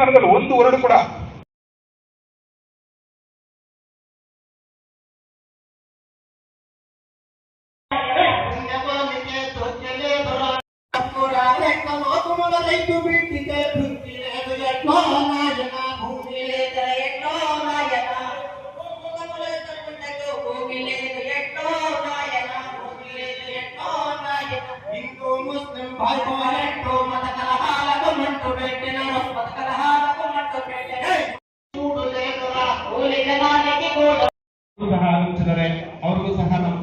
ಕನ್ನಡದಲ್ಲಿ ಒಂದು ವರ್ಡ್ ಕೂಡ ಆಲೋಚಿಸಿದರೆ ಅವ್ರಿಗೂ ಸಹ ನಾವು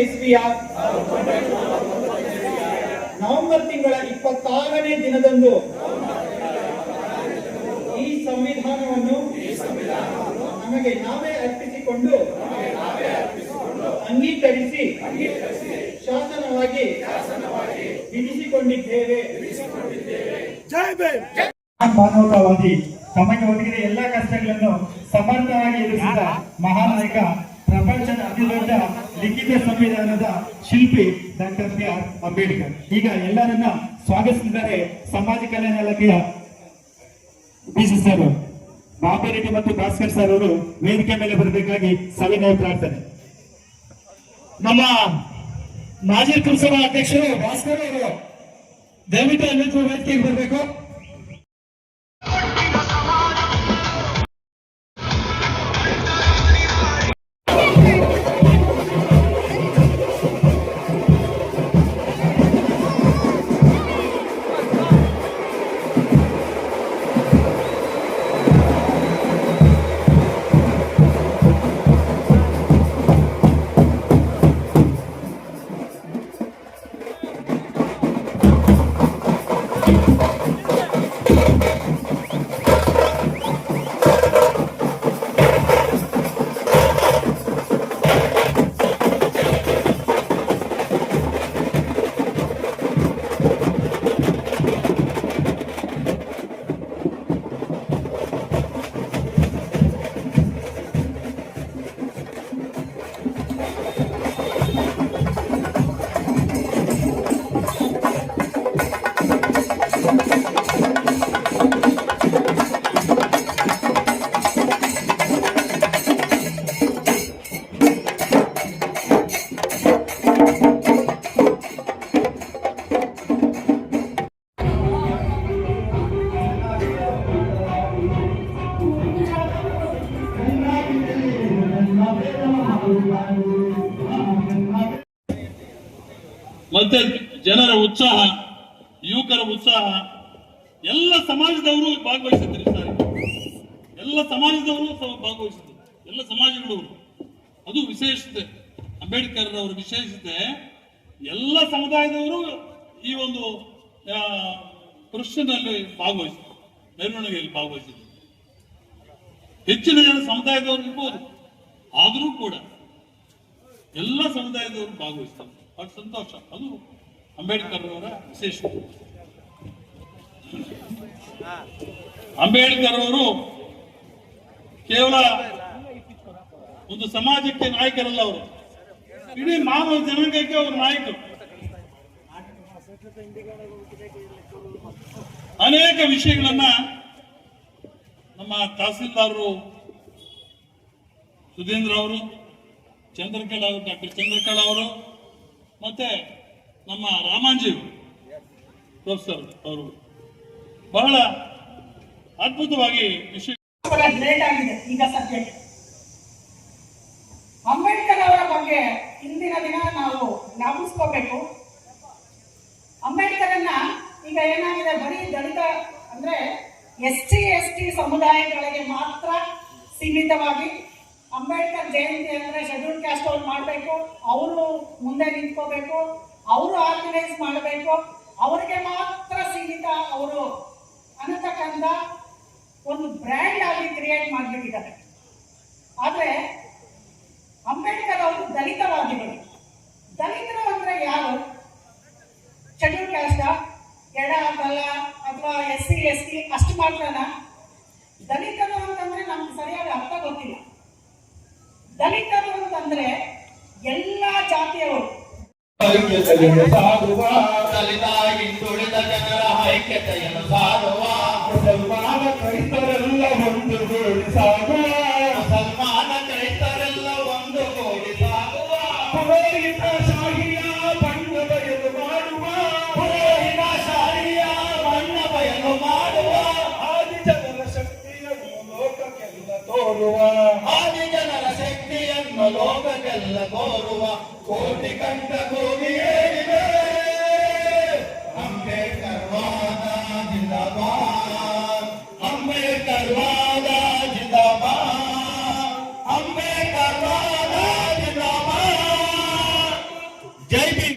ಇಸ್ವಿಯ ನವೆಂಬರ್ ತಿಂಗಳ 26ನೇ ದಿನದಂದು ಈ ಸಂವಿಧಾನವನ್ನು ನಮಗೆ ನಾವೇ ಅರ್ಪಿಸಿಕೊಂಡು ಅಂಗೀಕರಿಸಿ ಶಾಸನವಾಗಿ ವಿಧಿಸಿಕೊಂಡಿದ್ದೇವೆ. ಮಾನವತಾವಾದಿ ತಮಗೆ ಒದಗಿದ ಎಲ್ಲಾ ಕಷ್ಟಗಳನ್ನು ಸಮರ್ಥವಾಗಿ ಎದುರಿಸಿದ ಮಹಾನಾಯಕ, ಪ್ರಪಂಚದ ಅತಿದೊಡ್ಡ ಲಿಖಿತ ಸಂವಿಧಾನದ ಶಿಲ್ಪಿ ಡಾಕ್ಟರ್ ಬಿ.ಆರ್. ಅಂಬೇಡ್ಕರ್. ಈಗ ಎಲ್ಲರನ್ನ ಸ್ವಾಗತಿಸಿದ್ದಾರೆ ಸಮಾಜ ಕಲ್ಯಾಣ ಇಲಾಖೆಯ ಬಿಸಿ ಸರ್ ಬಾಬು ರೆಡ್ಡಿ ಮತ್ತು ಭಾಸ್ಕರ್ ಸರ್ ಅವರು ವೇದಿಕೆ ಮೇಲೆ ಬರಬೇಕಾಗಿ ಸವಿನಯ ಪ್ರಾರ್ಥನೆ. ನಮ್ಮ ಮಾಜಿ ಪುರಸಭಾ ಅಧ್ಯಕ್ಷರು ಭಾಸ್ಕರ್ ಅವರು ದಯವಿಟ್ಟು ಎಲ್ಲರೂ ವೇದಿಕೆಗೆ ಬರಬೇಕು. ಮತ್ತೆ ಜನರ ಉತ್ಸಾಹ, ಯುವಕರ ಉತ್ಸಾಹ, ಎಲ್ಲ ಸಮಾಜದವರು ಭಾಗವಹಿಸಿದ್ರು ಸರ್. ಎಲ್ಲ ಸಮಾಜದವರು ಭಾಗವಹಿಸಿದ್ರು, ಎಲ್ಲ ಸಮಾಜಗಳವರು. ಅದು ವಿಶೇಷತೆ, ಅಂಬೇಡ್ಕರ್ ಅವರ ವಿಶೇಷತೆ. ಎಲ್ಲ ಸಮುದಾಯದವರು ಈ ಒಂದು ಪ್ರಶ್ನೆಯಲ್ಲಿ ಭಾಗವಹಿಸಿದ್ರು, ಮೆರವಣಿಗೆಯಲ್ಲಿ ಭಾಗವಹಿಸಿದ್ರು. ಹೆಚ್ಚಿನ ಜನ ಸಮುದಾಯದವರು ಇರ್ಬೋದು, ಆದರೂ ಕೂಡ ಎಲ್ಲ ಸಮುದಾಯದವರು ಭಾಗವಹಿಸ್ತಾರೆ. ಅದು ಸಂತೋಷ. ಅದು ಅಂಬೇಡ್ಕರ್ ಅವರ ವಿಶೇಷತೆ. ಅಂಬೇಡ್ಕರ್ ಅವರು ಕೇವಲ ಒಂದು ಸಮಾಜಕ್ಕೆ ನಾಯಕರಲ್ಲ, ಅವರು ಇಡೀ ಮಾನವ ಜನಾಂಗಕ್ಕೆ ಅವರು ನಾಯಕರು. ಅನೇಕ ವಿಷಯಗಳನ್ನ ನಮ್ಮ ತಹಸೀಲ್ದಾರರು ಸುಧೀಂದ್ರ ಅವರು, ಡಾಕ್ಟರ್ ಚಂದ್ರಕಲಾ ಅವರು, ಮತ್ತೆ ನಮ್ಮ ರಾಮಾಂಜಿ ಪ್ರೊಫೆಸರ್ ಅವರು ಬಹಳ ಅದ್ಭುತವಾಗಿ ವಿಷಯ. ಈಗ ಸಬ್ಜೆಕ್ಟ್ ಅಂಬೇಡ್ಕರ್ ಅವರ ಬಗ್ಗೆ ಇಂದಿನ ದಿನ ನಾವು ಜ್ಞಾಪಿಸ್ಕೋಬೇಕು. ಅಂಬೇಡ್ಕರನ್ನ ಈಗ ಏನಾಗಿದೆ, ಬರೀ ದಲಿತ ಅಂದ್ರೆ SC/ST ಸಮುದಾಯಗಳಿಗೆ ಮಾತ್ರ ಸೀಮಿತವಾಗಿ ಅಂಬೇಡ್ಕರ್ ಜಯಂತಿ ಅಂದ್ರೆ ಶೆಡ್ಯೂಲ್ ಕ್ಯಾಸ್ಟ್ ಅವ್ರು ಮಾಡಬೇಕು, ಅವರು ಮುಂದೆ ನಿಂತ್ಕೋಬೇಕು, ಅವರು ಆರ್ಗನೈಸ್ ಮಾಡಬೇಕು, ಅವರಿಗೆ ಮಾತ್ರ ಸೀಮಿತ ಅವರು ಅನ್ನತಕ್ಕಂಥ ಒಂದು ಬ್ರ್ಯಾಂಡ್ ಆಗಿ ಕ್ರಿಯೇಟ್ ಮಾಡಿಬಿಟ್ಟಿದ್ದಾರೆ. ಆದರೆ ಅಂಬೇಡ್ಕರ್ ಅವರು ದಲಿತವಾದಿಗಳು. ದಲಿತರು ಅಂದ್ರೆ ಯಾರು? ಶೆಡ್ಯೂಲ್ ಕ್ಯಾಸ್ಟ್, ಎಡ ಬಲ ಅಥವಾ SC/ST ಅಷ್ಟು ಮಾತ್ರನ? ದಲಿತರು ಅಂತಂದ್ರೆ ನಮ್ಗೆ ಸರಿಯಾಗಿ ಅರ್ಥ ಗೊತ್ತಿಲ್ಲ. ದಲಿತರು ಅಂತಂದ್ರೆ ಎಲ್ಲಾ ಜಾತಿಯವರು. ಐಕ್ಯತೆಯನ್ನು ಸಾರುವ ದಲಿತ ಹಿಂದುಳಿದ ಜನರ ಐಕ್ಯತೆಯನ್ನು ಸಾರುವ ಮುಸಲ್ಮಾನ ಕ್ರೈಸ್ತರೆಲ್ಲ ಒಂದುಗೂಡಿ ಸಾಗುವ ಮುಸಲ್ಮಾನ ಕ್ರೈಸ್ತರೆಲ್ಲ ಒಂದುಗೂಡಿ ಸಾಗುವ ಪುರೋಹಿತ ಶಾಹಿಯ ಬಣ್ಣ ಬಯಲು ಮಾಡುವ ಪುರೋಹಿತ ಶಾಹಿಯ ಬಣ್ಣ ಬಯಲು ಮಾಡುವ ಆದಿಜನರ ಶಕ್ತಿಯನ್ನು ಲೋಕಕ್ಕೆಲ್ಲ ತೋರುವ ಆದಿಜನರ ಶಕ್ತಿಯನ್ನು ಲೋಕಕ್ಕೆಲ್ಲ ತೋರುವ ಕೋಟಿ ಕಂಠ ಭೂಮಿಯೇ